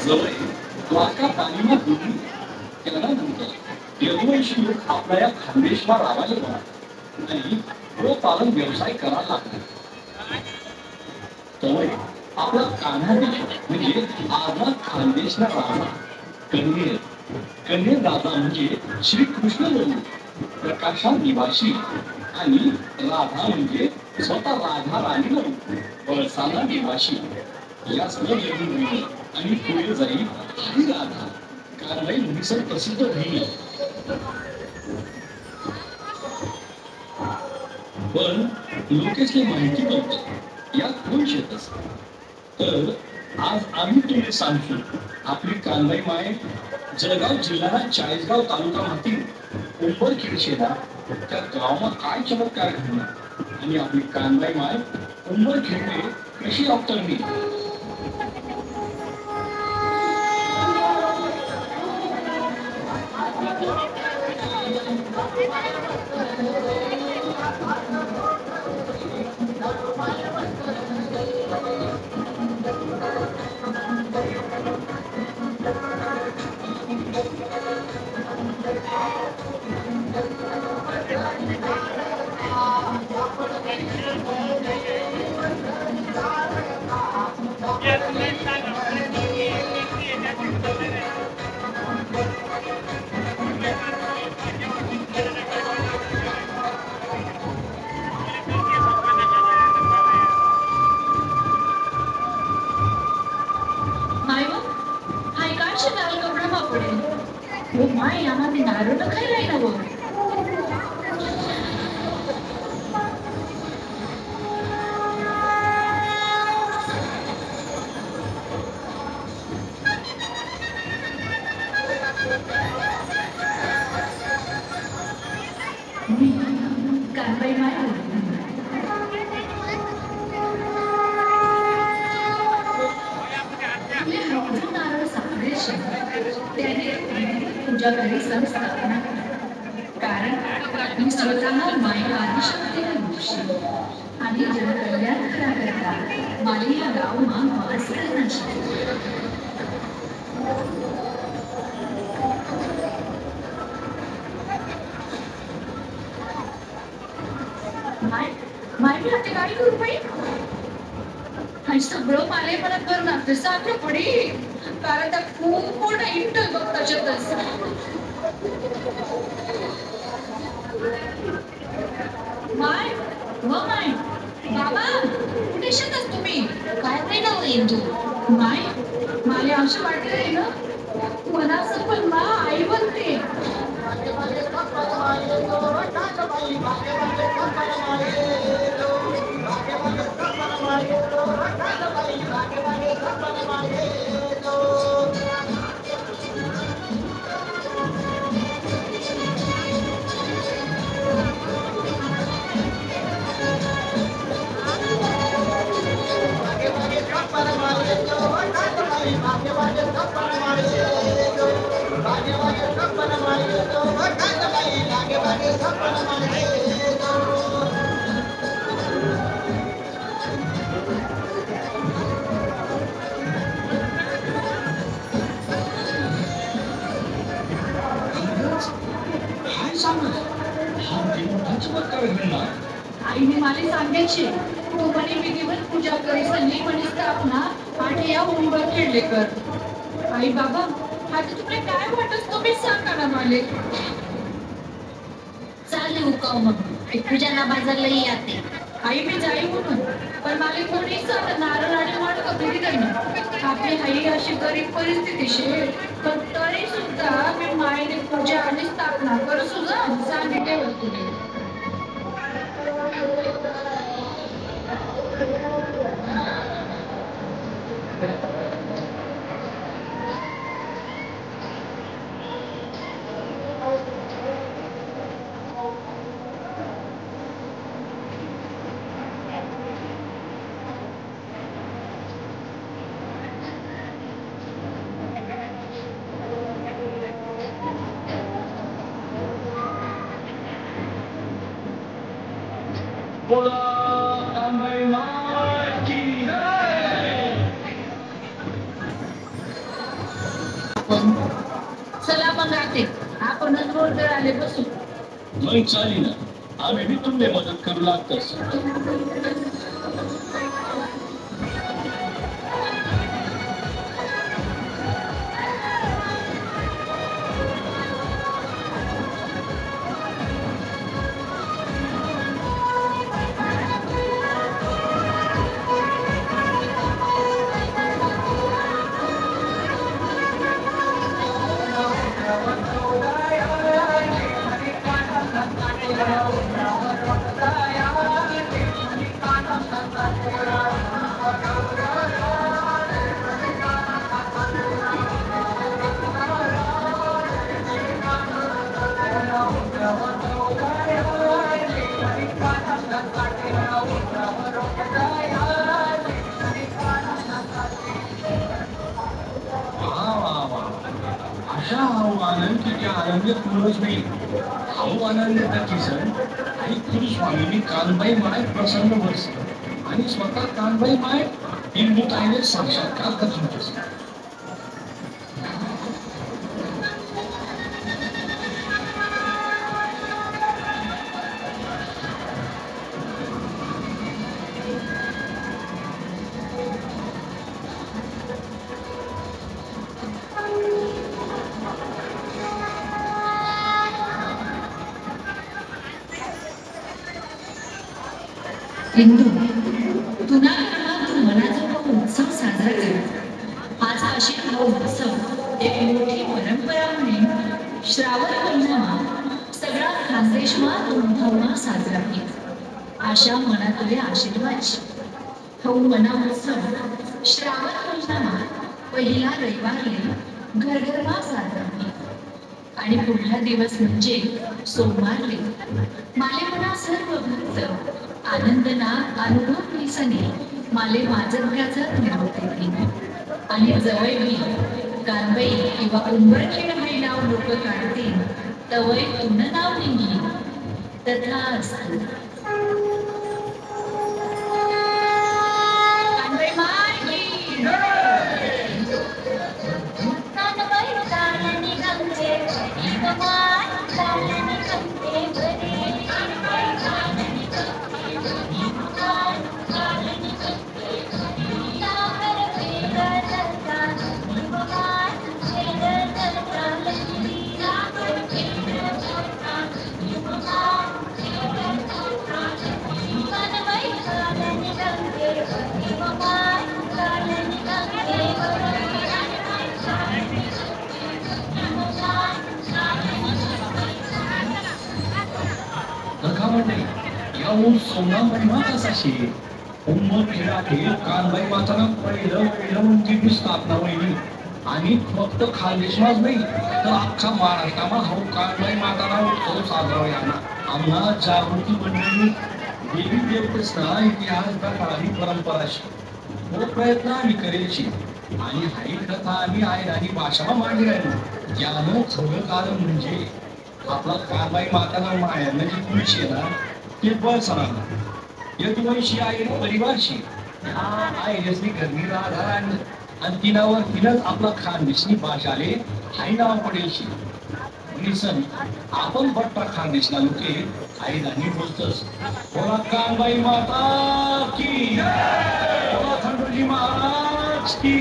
जवळ द्वारका पाणीमा बोलली त्याला नंतर यदुवंशी लोक आपल्या या खानदेशला रावायला होणार आणि गोपालन व्यवसाय करायला लागला. त्यामुळे आपला कान्हा देश म्हणजे आझाद खानदेशला राजा कन्हेर कन्हेर राजा म्हणजे श्रीकृष्ण प्रभू प्रकाशा निवासी आणि राधा म्हणजे स्वतः राधा राणी म्हणून वळसाला निवासी या सर्व जगून आणि पुढे जाईल ही राधा कारवाई म्हणून प्रसिद्ध होईल. पण लोकेशला माहिती नव्हतं यात कोण शेत असत. तर आज आम्ही तुम्ही सांगतो आपली कानबाई माय जळगाव जिल्ह्याला चाळीसगाव तालुका मागील उंबरखेड शेतात त्या गावात काय चमत्कार घडला आणि आपली कानबाई माय उंबरखेडने कशी अवतरली. सगळं माले मला करणार ते साखर पडी कारण त्या खूप मोठा इंटल बघ त्याच्यातच. माय माय बाबा कुठे शेतात तुम्ही काय नाही नाव येईन तू माय मला असं वाटलंय ना मला असं पण मा आई बनते. आईने मला सांगायचे तू म्हणे विधिवत पूजा करी संधी म्हणे स्थापना आणि या उंबर खेळले कर. आई बाबा आता तुला काय वाटत तुम्ही सांगा ना मला. चालेल उकाव मग पूजाला बाजारला येते. आई मी जाई म्हणून पण मला कोणी सांग नारळ आणि वाटत थोडी नाही. आपली आई अशी गरीब परिस्थिती शे पण तरी सुद्धा मी मायने पूजा आणि स्थापना कर सुद्धा सांगितले होते. आपण चला मग आते आपणच रोड आले बसू. मग चाली ना, आम्ही बी तुमले मदत करू लागतस. अशा आव्हानं की त्या आनंद पूर्णच नाही. आव्हानांनी त्याची सण आणि गुरुस्वामींनी कानबाई माय प्रसन्न बसली आणि स्वतः कानबाई माय हिंदुताईने साक्षात्कार करून बसली. हिंदू तुला तू मनाचा उत्सव साजरा कर. आज अशी हा उत्सव एक मोठी परंपरा म्हणून श्रावण महिना सगळा खानदेशमा धुमधामना साजरा केला. अशा मनातले आशीर्वाद हा मना उत्सव श्रावण महिना पहिला रविवारले घरघरमा साजरा केला आणि पुढला दिवस म्हणजे सोमवारले माले मना सर्व भक्त आनंदना अनुभव दिसणे माले वाजत होते आणि जवळ कानबाई किंवा उंबरखेड हे नाव लोक काढतील तवय तुन नाव निघी तथा असतं. कानबाई माय सोना महिमा कसाशी उंबरखेडातील कानबाई मातानं पहिलं मंदिरची स्थापना होईल आणि फक्त खानदेशमाच नाही तर अख्खा महाराष्ट्रामा हा कानबाई माताना उत्सव साजरा होईल. आम्हाला जागृती मंडळी देवी देवतेचा इतिहास काळाची परंपराशी तो प्रयत्न आम्ही करेलची आणि हाई कथा आम्ही आहे आणि भाषा मांडली राहिलो. यानं खरं कारण म्हणजे आपला कानबाई माताना मायानं जी तुळशी आहे ना ते बळ सणाला यदुवंशी आहे परिवारशी आईची घरनी राहणार आणि तिनावर तिनंच आपला खानदेशनी भाषाले हाई नाव पडेलशी. निसन आपण बट्टा खानदेशला लोके आई दानी बोलतोस बोला कानबाई माता की बोला खंडोजी महाराज की